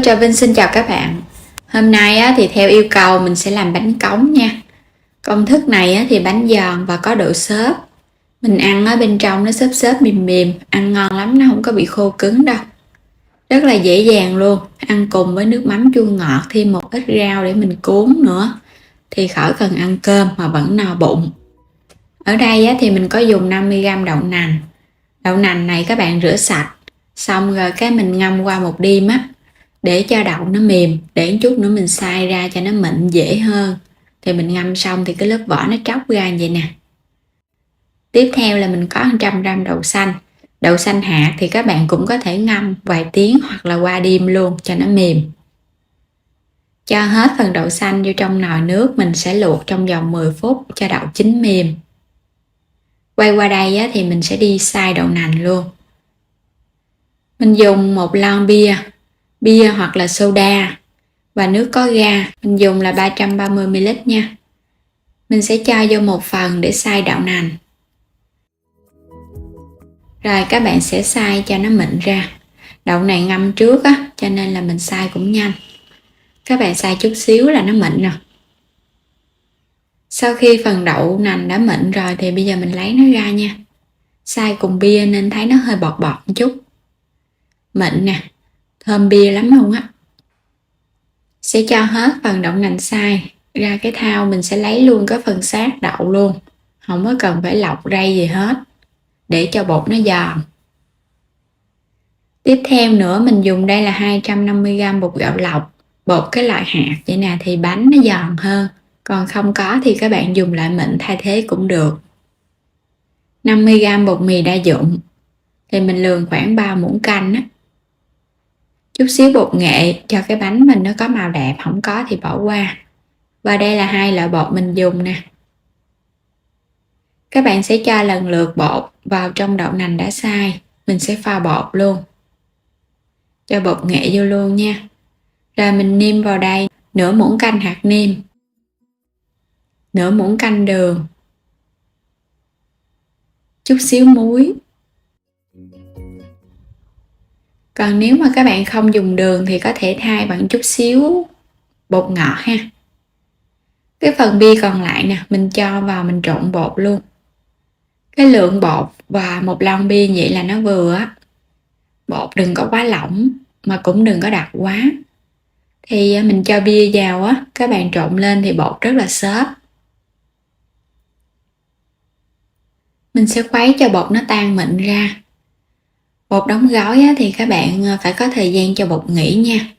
Trà Vinh xin chào các bạn. Hôm nay thì theo yêu cầu mình sẽ làm bánh cống nha. Công thức này thì bánh giòn và có độ xốp. Mình ăn ở bên trong nó xốp xốp mềm mềm, ăn ngon lắm, nó không có bị khô cứng đâu. Rất là dễ dàng luôn, ăn cùng với nước mắm chua ngọt, thêm một ít rau để mình cuốn nữa. Thì khỏi cần ăn cơm mà vẫn no bụng. Ở đây thì mình có dùng 50g đậu nành. Đậu nành này các bạn rửa sạch, xong rồi cái mình ngâm qua một đêm để cho đậu nó mềm, để chút nữa mình xay ra cho nó mịn dễ hơn. Thì mình ngâm xong thì cái lớp vỏ nó tróc ra vậy nè. Tiếp theo là mình có 100g đậu xanh. Đậu xanh hạt thì các bạn cũng có thể ngâm vài tiếng hoặc là qua đêm luôn cho nó mềm. Cho hết phần đậu xanh vô trong nồi nước, mình sẽ luộc trong vòng 10 phút cho đậu chín mềm. Quay qua đây thì mình sẽ đi xay đậu nành luôn. Mình dùng một lon bia hoặc là soda và nước có ga, mình dùng là 330ml nha. Mình sẽ cho vô một phần để xay đậu nành. Rồi các bạn sẽ xay cho nó mịn ra. Đậu này ngâm trước cho nên là mình xay cũng nhanh. Các bạn xay chút xíu là nó mịn rồi. Sau khi phần đậu nành đã mịn rồi thì bây giờ mình lấy nó ra nha. Xay cùng bia nên thấy nó hơi bọt bọt một chút. Mịn nè, thơm bia lắm luôn á. Sẽ cho hết phần đậu nành xay ra cái thau, mình sẽ lấy luôn cái phần xác đậu luôn, không có cần phải lọc rây gì hết, để cho bột nó giòn. Tiếp theo nữa mình dùng đây là 250g bột gạo lọc, bột cái loại hạt vậy nè thì bánh nó giòn hơn, còn không có thì các bạn dùng loại mịn thay thế cũng được. 50g bột mì đa dụng thì mình lường khoảng 3 muỗng canh á. Chút xíu bột nghệ cho cái bánh mình nó có màu đẹp, không có thì bỏ qua. Và đây là hai loại bột mình dùng nè. Các bạn sẽ cho lần lượt bột vào trong đậu nành đã xay. Mình sẽ pha bột luôn. Cho bột nghệ vô luôn nha. Rồi mình nêm vào đây nửa muỗng canh hạt nêm, nửa muỗng canh đường, chút xíu muối. Còn nếu mà các bạn không dùng đường thì có thể thay bằng chút xíu bột ngọt ha. Cái phần bia còn lại nè, mình cho vào mình trộn bột luôn. Cái lượng bột và một lon bia vậy là nó vừa á. Bột đừng có quá lỏng mà cũng đừng có đặc quá. Thì mình cho bia vào á, các bạn trộn lên thì bột rất là xốp. Mình sẽ khuấy cho bột nó tan mịn ra. Bột đóng gói á, thì các bạn phải có thời gian cho bột nghỉ nha.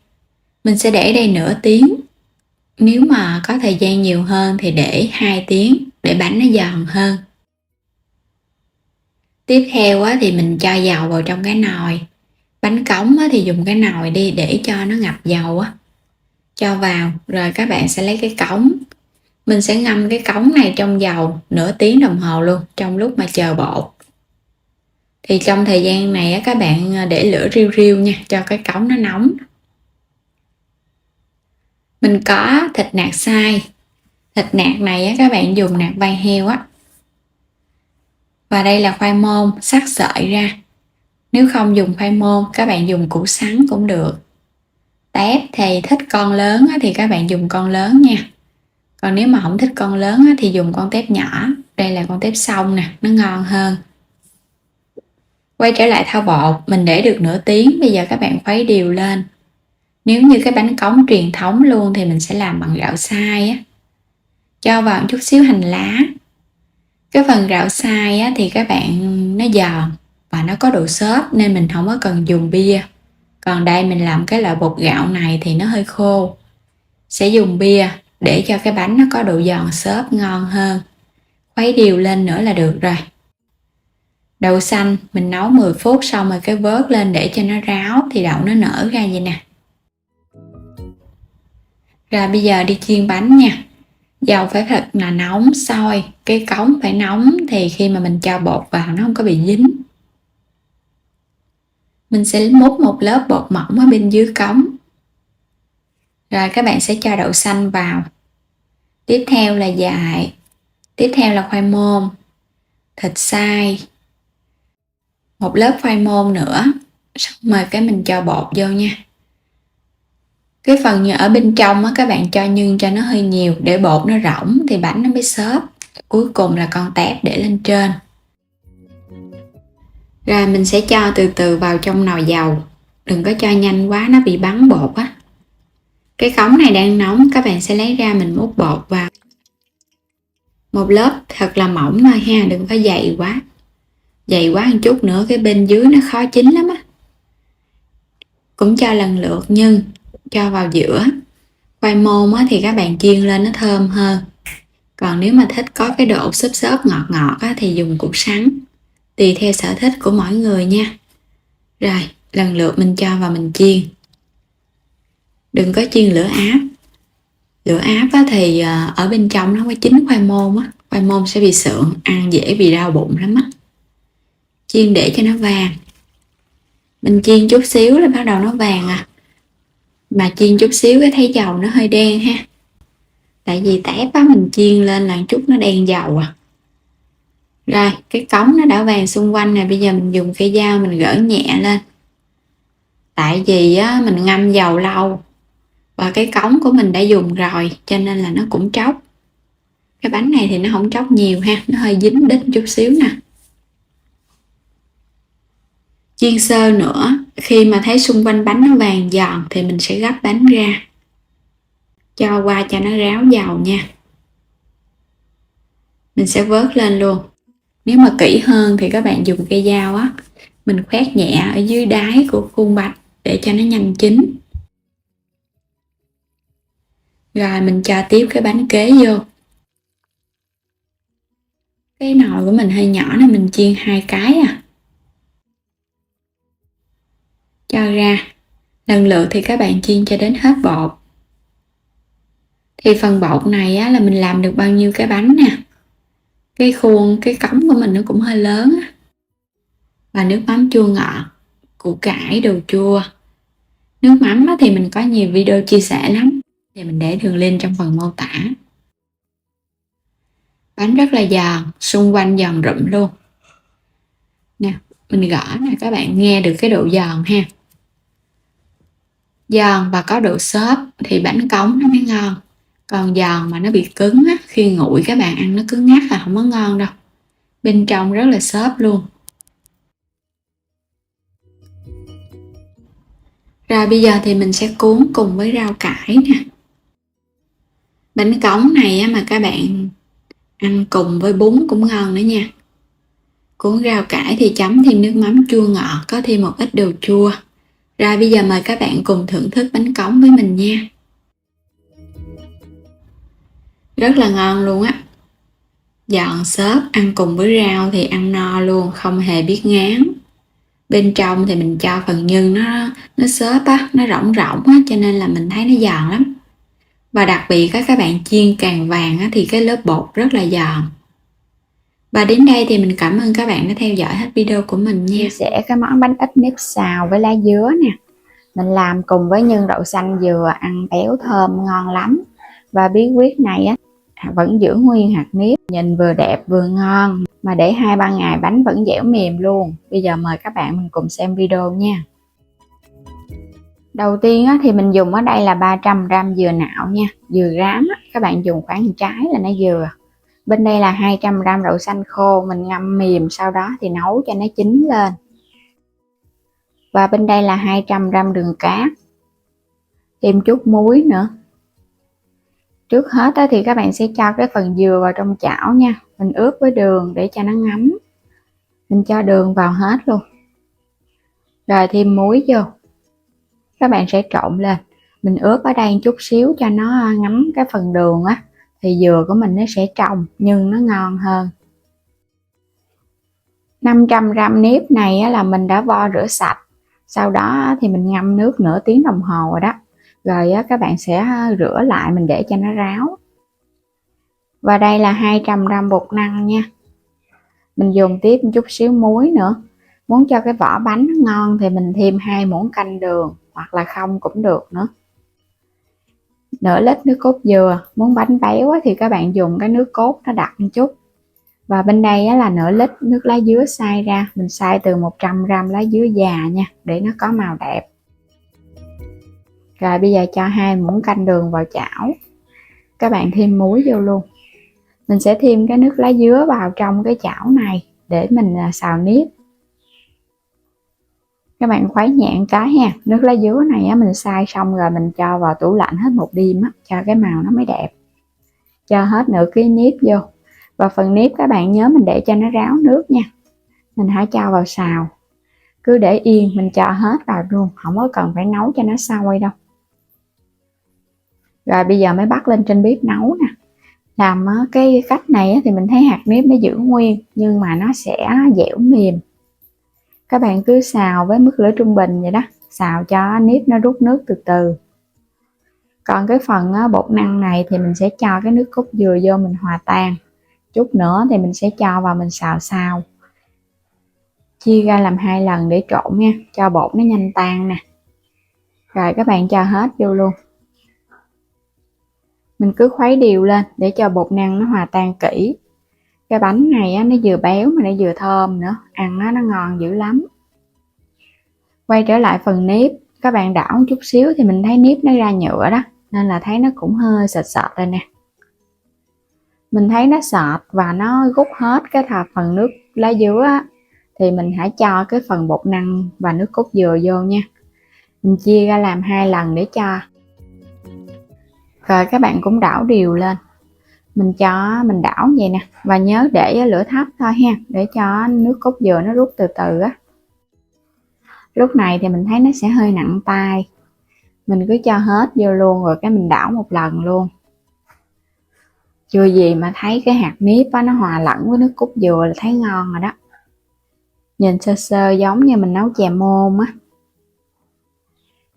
Mình sẽ để đây nửa tiếng. Nếu mà có thời gian nhiều hơn thì để 2 tiếng để bánh nó giòn hơn. Tiếp theo thì mình cho dầu vào trong cái nồi. Bánh cống thì dùng cái nồi đi để cho nó ngập dầu cho vào, rồi các bạn sẽ lấy cái cống. Mình sẽ ngâm cái cống này trong dầu nửa tiếng đồng hồ luôn, trong lúc mà chờ bột. Thì trong thời gian này các bạn để lửa riu riu nha, cho cái cống nó nóng. Mình có thịt nạc xay. Thịt nạc này các bạn dùng nạc vai heo Và đây là khoai môn sắc sợi ra. Nếu không dùng khoai môn, các bạn dùng củ sắn cũng được. Tép thì thích con lớn thì các bạn dùng con lớn nha. Còn nếu mà không thích con lớn thì dùng con tép nhỏ. Đây là con tép xong nè, nó ngon hơn. Quay trở lại thau bột, mình để được nửa tiếng. Bây giờ các bạn khuấy đều lên. Nếu như cái bánh cống truyền thống luôn thì mình sẽ làm bằng gạo xay Cho vào một chút xíu hành lá. Cái phần gạo xay thì các bạn nó giòn và nó có độ xốp nên mình không có cần dùng bia. Còn đây mình làm cái loại bột gạo này thì nó hơi khô. Sẽ dùng bia để cho cái bánh nó có độ giòn xốp ngon hơn. Khuấy đều lên nữa là được rồi. Đậu xanh mình nấu 10 phút xong rồi cái vớt lên để cho nó ráo thì đậu nó nở ra vậy nè. Rồi bây giờ đi chiên bánh nha. Dầu phải thật là nóng sôi, cái cống phải nóng thì khi mà mình cho bột vào nó không có bị dính. Mình sẽ múc một lớp bột mỏng ở bên dưới cống. Rồi các bạn sẽ cho đậu xanh vào. Tiếp theo là dại. Tiếp theo là khoai môn, thịt xay, một lớp khoai môn nữa. Xong rồi cái mình cho bột vô nha. Cái phần như ở bên trong á, các bạn cho nhân cho nó hơi nhiều để bột nó rỗng thì bánh nó mới xốp. Cuối cùng là con tép để lên trên. Rồi mình sẽ cho từ từ vào trong nồi dầu, đừng có cho nhanh quá nó bị bắn bột á. Cái cống này đang nóng, các bạn sẽ lấy ra mình múc bột vào. Một lớp thật là mỏng thôi ha, đừng có dày quá. Dày quá một chút nữa cái bên dưới nó khó chín lắm á. Cũng cho lần lượt nhân cho vào giữa. Khoai môn á, thì các bạn chiên lên nó thơm hơn. Còn nếu mà thích có cái độ xốp xốp ngọt ngọt á, thì dùng củ sắn. Tùy theo sở thích của mỗi người nha. Rồi, lần lượt mình cho vào mình chiên. Đừng có chiên lửa áp. Lửa áp á, thì ở bên trong nó có chín khoai môn á. Khoai môn sẽ bị sượng, ăn dễ bị đau bụng lắm á. Chiên để cho nó vàng. Mình chiên chút xíu là bắt đầu nó vàng à. Mà chiên chút xíu cái thấy dầu nó hơi đen ha. Tại vì tép á, mình chiên lên là chút nó đen dầu à. Rồi cái cống nó đã vàng xung quanh này, bây giờ mình dùng cây dao mình gỡ nhẹ lên. Tại vì á, mình ngâm dầu lâu và cái cống của mình đã dùng rồi cho nên là nó cũng tróc. Cái bánh này thì nó không tróc nhiều ha, nó hơi dính đít chút xíu nè. Chiên sơ nữa, khi mà thấy xung quanh bánh nó vàng giòn thì mình sẽ gấp bánh ra. Cho qua cho nó ráo dầu nha. Mình sẽ vớt lên luôn. Nếu mà kỹ hơn thì các bạn dùng cây dao á, mình khoét nhẹ ở dưới đáy của khuôn bánh để cho nó nhanh chín. Rồi mình cho tiếp cái bánh kế vô. Cái nồi của mình hơi nhỏ nên mình chiên 2 cái à. Cho ra. Lần lượt thì các bạn chiên cho đến hết bột. Thì phần bột này á, là mình làm được bao nhiêu cái bánh nè. Cái khuôn, cái cống của mình nó cũng hơi lớn á. Và nước mắm chua ngọt, củ cải, đồ chua. Nước mắm á, thì mình có nhiều video chia sẻ lắm. Thì mình để đường link trong phần mô tả. Bánh rất là giòn, xung quanh giòn rụm luôn. Nè, mình gõ nè, các bạn nghe được cái độ giòn ha. Giòn và có độ xốp thì bánh cống nó mới ngon. Còn giòn mà nó bị cứng á, khi nguội các bạn ăn nó cứng ngắc là không có ngon đâu. Bên trong rất là xốp luôn. Rồi bây giờ thì mình sẽ cuốn cùng với rau cải nè. Bánh cống này á, mà các bạn ăn cùng với bún cũng ngon nữa nha. Cuốn rau cải thì chấm thêm nước mắm chua ngọt, có thêm một ít đồ chua. Rồi bây giờ mời các bạn cùng thưởng thức bánh cống với mình nha. Rất là ngon luôn á. Giòn xốp, ăn cùng với rau thì ăn no luôn, không hề biết ngán. Bên trong thì mình cho phần nhân nó xốp á, nó rỗng rỗng á, cho nên là mình thấy nó giòn lắm. Và đặc biệt các bạn chiên càng vàng á, thì cái lớp bột rất là giòn. Và đến đây thì mình cảm ơn các bạn đã theo dõi hết video của mình nha. Chia sẻ cái món bánh ít nếp xào với lá dứa nè. Mình làm cùng với nhân đậu xanh dừa, ăn béo thơm ngon lắm. Và bí quyết này á, vẫn giữ nguyên hạt nếp, nhìn vừa đẹp vừa ngon. Mà để 2-3 ngày bánh vẫn dẻo mềm luôn. Bây giờ mời các bạn mình cùng xem video nha. Đầu tiên á, thì mình dùng ở đây là 300g dừa nạo nha. Dừa rám á, các bạn dùng khoảng 1 trái là nó dừa. Bên đây là 200g đậu xanh khô, mình ngâm mềm sau đó thì nấu cho nó chín lên. Và bên đây là 200g đường cát. Thêm chút muối nữa. Trước hết á, thì các bạn sẽ cho cái phần dừa vào trong chảo nha. Mình ướp với đường để cho nó ngấm. Mình cho đường vào hết luôn. Rồi thêm muối vô. Các bạn sẽ trộn lên. Mình ướp ở đây chút xíu cho nó ngấm cái phần đường á. Thì dừa của mình nó sẽ trong nhưng nó ngon hơn. 500g nếp này á, là mình đã vo rửa sạch. Sau đó thì mình ngâm nước nửa tiếng đồng hồ rồi đó. Rồi á, các bạn sẽ rửa lại mình để cho nó ráo. Và đây là 200g bột năng nha. Mình dùng tiếp một chút xíu muối nữa. Muốn cho cái vỏ bánh ngon thì mình thêm 2 muỗng canh đường hoặc là không cũng được nữa. Nửa lít nước cốt dừa. Muốn bánh béo thì các bạn dùng cái nước cốt nó đặc một chút. Và bên đây là nửa lít nước lá dứa xay ra. Mình xay từ 100g lá dứa già nha, để nó có màu đẹp. Rồi bây giờ cho 2 muỗng canh đường vào chảo. Các bạn thêm muối vô luôn. Mình sẽ thêm cái nước lá dứa vào trong cái chảo này để mình xào nếp. Các bạn khuấy nhẹ cái ha. Nước lá dứa này á, mình xay xong rồi mình cho vào tủ lạnh hết một đêm á, cho cái màu nó mới đẹp. Cho hết nửa ký nếp vô. Và phần nếp các bạn nhớ mình để cho nó ráo nước nha. Mình hãy cho vào xào. Cứ để yên, mình cho hết vào luôn, không có cần phải nấu cho nó sôi đâu. Rồi bây giờ mới bắt lên trên bếp nấu nè. Làm cái cách này thì mình thấy hạt nếp nó giữ nguyên nhưng mà nó sẽ dẻo mềm. Các bạn cứ xào với mức lửa trung bình vậy đó, xào cho nếp nó rút nước từ từ. Còn cái phần bột năng này thì mình sẽ cho cái nước cốt dừa vô mình hòa tan. Chút nữa thì mình sẽ cho vào mình xào. Chia ra làm 2 lần để trộn nha, cho bột nó nhanh tan nè. Rồi các bạn cho hết vô luôn. Mình cứ khuấy đều lên để cho bột năng nó hòa tan kỹ. Cái bánh này nó vừa béo mà nó vừa thơm nữa, ăn nó ngon dữ lắm. Quay trở lại phần nếp, các bạn đảo một chút xíu thì mình thấy nếp nó ra nhựa đó, nên là thấy nó cũng hơi sệt rồi nè. Mình thấy nó sệt và nó rút hết cái phần nước lá dứa á, thì mình hãy cho cái phần bột năng và nước cốt dừa vô nha. Mình chia ra làm 2 lần để cho. Rồi các bạn cũng đảo đều lên. Mình đảo vậy nè, và nhớ để lửa thấp thôi ha, để cho nước cốt dừa nó rút từ từ á. Lúc này thì mình thấy nó sẽ hơi nặng tay. Mình cứ cho hết vô luôn rồi cái mình đảo một lần luôn. Chưa gì mà thấy cái hạt nếp nó hòa lẫn với nước cốt dừa là thấy ngon rồi đó. Nhìn sơ sơ giống như mình nấu chè môn á.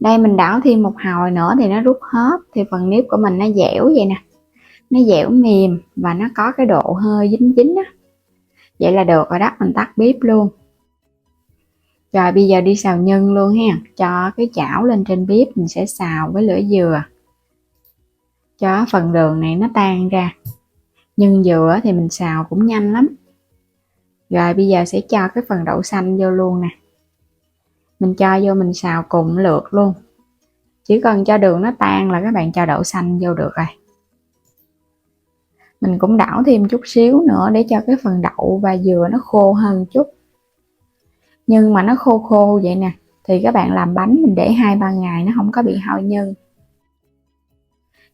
Đây mình đảo thêm một hồi nữa thì nó rút hết, thì phần nếp của mình nó dẻo vậy nè. Nó dẻo mềm và nó có cái độ hơi dính dính á. Vậy là được rồi đó, mình tắt bếp luôn. Rồi bây giờ đi xào nhân luôn ha. Cho cái chảo lên trên bếp mình sẽ xào với lửa dừa. Cho phần đường này nó tan ra. Nhân dừa thì mình xào cũng nhanh lắm. Rồi bây giờ sẽ cho cái phần đậu xanh vô luôn nè. Mình cho vô mình xào cùng lượt luôn. Chỉ cần cho đường nó tan là các bạn cho đậu xanh vô được rồi. Mình cũng đảo thêm chút xíu nữa để cho cái phần đậu và dừa nó khô hơn chút. Nhưng mà nó khô khô vậy nè, thì các bạn làm bánh mình để 2-3 ngày nó không có bị hao nhân.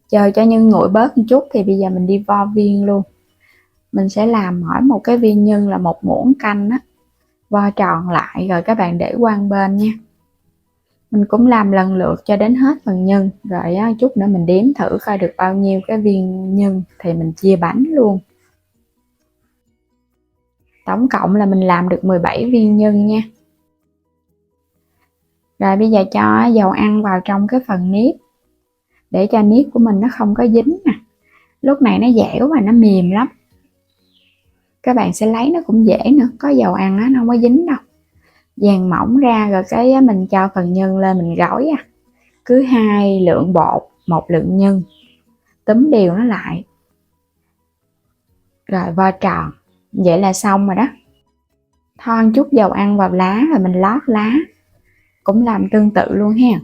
Chờ cho nhân nguội bớt một chút thì bây giờ mình đi vo viên luôn. Mình sẽ làm mỗi một cái viên nhân là 1 muỗng canh á. Vo tròn lại rồi các bạn để qua bên nha. Mình cũng làm lần lượt cho đến hết phần nhân. Rồi chút nữa mình đếm thử coi được bao nhiêu cái viên nhân thì mình chia bánh luôn. Tổng cộng là mình làm được 17 viên nhân nha. Rồi bây giờ cho dầu ăn vào trong cái phần nếp. Để cho nếp của mình nó không có dính nè. Lúc này nó dẻo và nó mềm lắm. Các bạn sẽ lấy nó cũng dễ nữa. Có dầu ăn nó không có dính đâu. Dàn mỏng ra rồi cái mình cho phần nhân lên mình gói. Cứ 2 lượng bột, 1 lượng nhân. Túm đều nó lại. Rồi vo tròn. Vậy là xong rồi đó. Thoa chút dầu ăn vào lá rồi mình lót lá. Cũng làm tương tự luôn ha.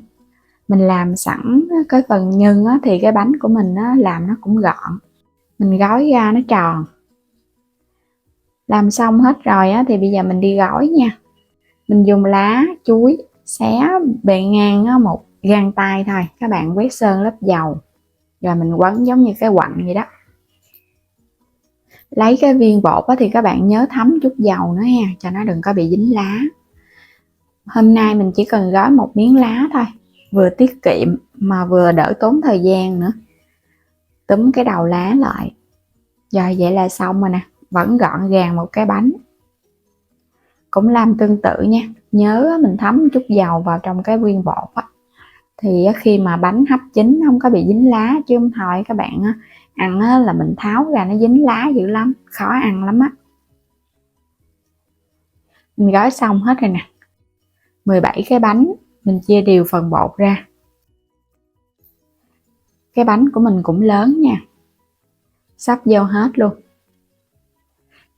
Mình làm sẵn cái phần nhân thì cái bánh của mình làm nó cũng gọn. Mình gói ra nó tròn. Làm xong hết rồi thì bây giờ mình đi gói nha. Mình dùng lá chuối xé bề ngang một gang tay thôi. Các bạn quét sơn lớp dầu. Rồi mình quấn giống như cái quặng vậy đó. Lấy cái viên bột thì các bạn nhớ thấm chút dầu nữa ha, cho nó đừng có bị dính lá. Hôm nay mình chỉ cần gói 1 miếng lá thôi. Vừa tiết kiệm mà vừa đỡ tốn thời gian nữa. Túm cái đầu lá lại. Rồi vậy là xong rồi nè. Vẫn gọn gàng một cái bánh. Cũng làm tương tự nha. Nhớ mình thấm chút dầu vào trong cái viên bột á. Thì khi mà bánh hấp chín không có bị dính lá. Chứ không thôi các bạn ăn là mình tháo ra nó dính lá dữ lắm. Khó ăn lắm á. Mình gói xong hết rồi nè. 17 cái bánh. Mình chia đều phần bột ra. Cái bánh của mình cũng lớn nha. Sắp vô hết luôn.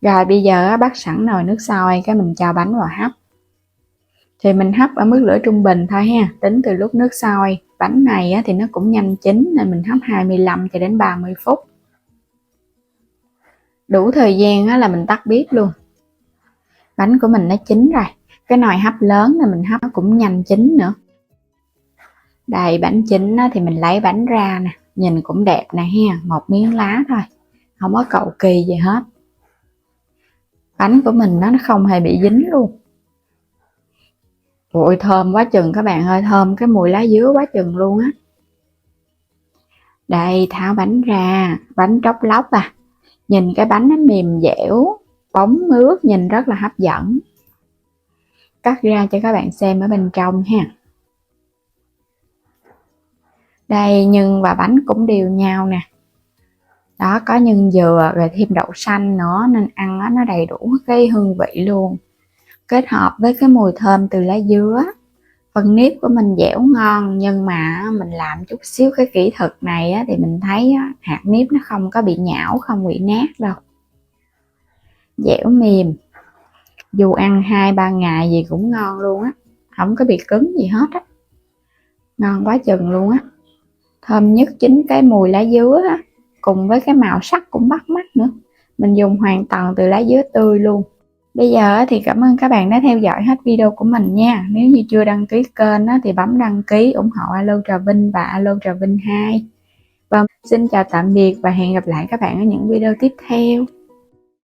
Rồi bây giờ bắt sẵn nồi nước sôi, cái mình cho bánh vào hấp. Thì mình hấp ở mức lửa trung bình thôi ha, tính từ lúc nước sôi. bánh này á, thì nó cũng nhanh chín nên mình hấp 25 cho đến 30 phút. Đủ thời gian á, là mình tắt bếp luôn. Bánh của mình nó chín rồi. Cái nồi hấp lớn là mình hấp nó cũng nhanh chín nữa. Đây, bánh chín á, thì mình lấy bánh ra nè, nhìn cũng đẹp nè ha, một miếng lá thôi, không có cầu kỳ gì hết. Bánh của mình nó không hề bị dính luôn. Ôi thơm quá chừng các bạn ơi, thơm cái mùi lá dứa quá chừng luôn á. Đây, tháo bánh ra, bánh tróc lóc à. Nhìn cái bánh nó mềm dẻo, bóng mướt, nhìn rất là hấp dẫn. Cắt ra cho các bạn xem ở bên trong ha. Đây, nhân và bánh cũng đều nhau nè. Đó, có nhân dừa rồi thêm đậu xanh nữa nên ăn nó đầy đủ cái hương vị luôn. Kết hợp với cái mùi thơm từ lá dứa. Phần nếp của mình dẻo ngon, nhưng mà mình làm chút xíu cái kỹ thuật này á, thì mình thấy á, hạt nếp nó không có bị nhão, không bị nát đâu. Dẻo mềm. Dù ăn 2-3 ngày gì cũng ngon luôn á, không có bị cứng gì hết á. Ngon quá chừng luôn á. Thơm nhất chính cái mùi lá dứa á, cùng với cái màu sắc cũng bắt mắt nữa. Mình dùng hoàn toàn từ lá dứa tươi luôn. Bây giờ thì cảm ơn các bạn đã theo dõi hết video của mình nha. Nếu như chưa đăng ký kênh thì bấm đăng ký ủng hộ Alo Trà Vinh và Alo Trà Vinh 2. Vâng, xin chào tạm biệt và hẹn gặp lại các bạn ở những video tiếp theo.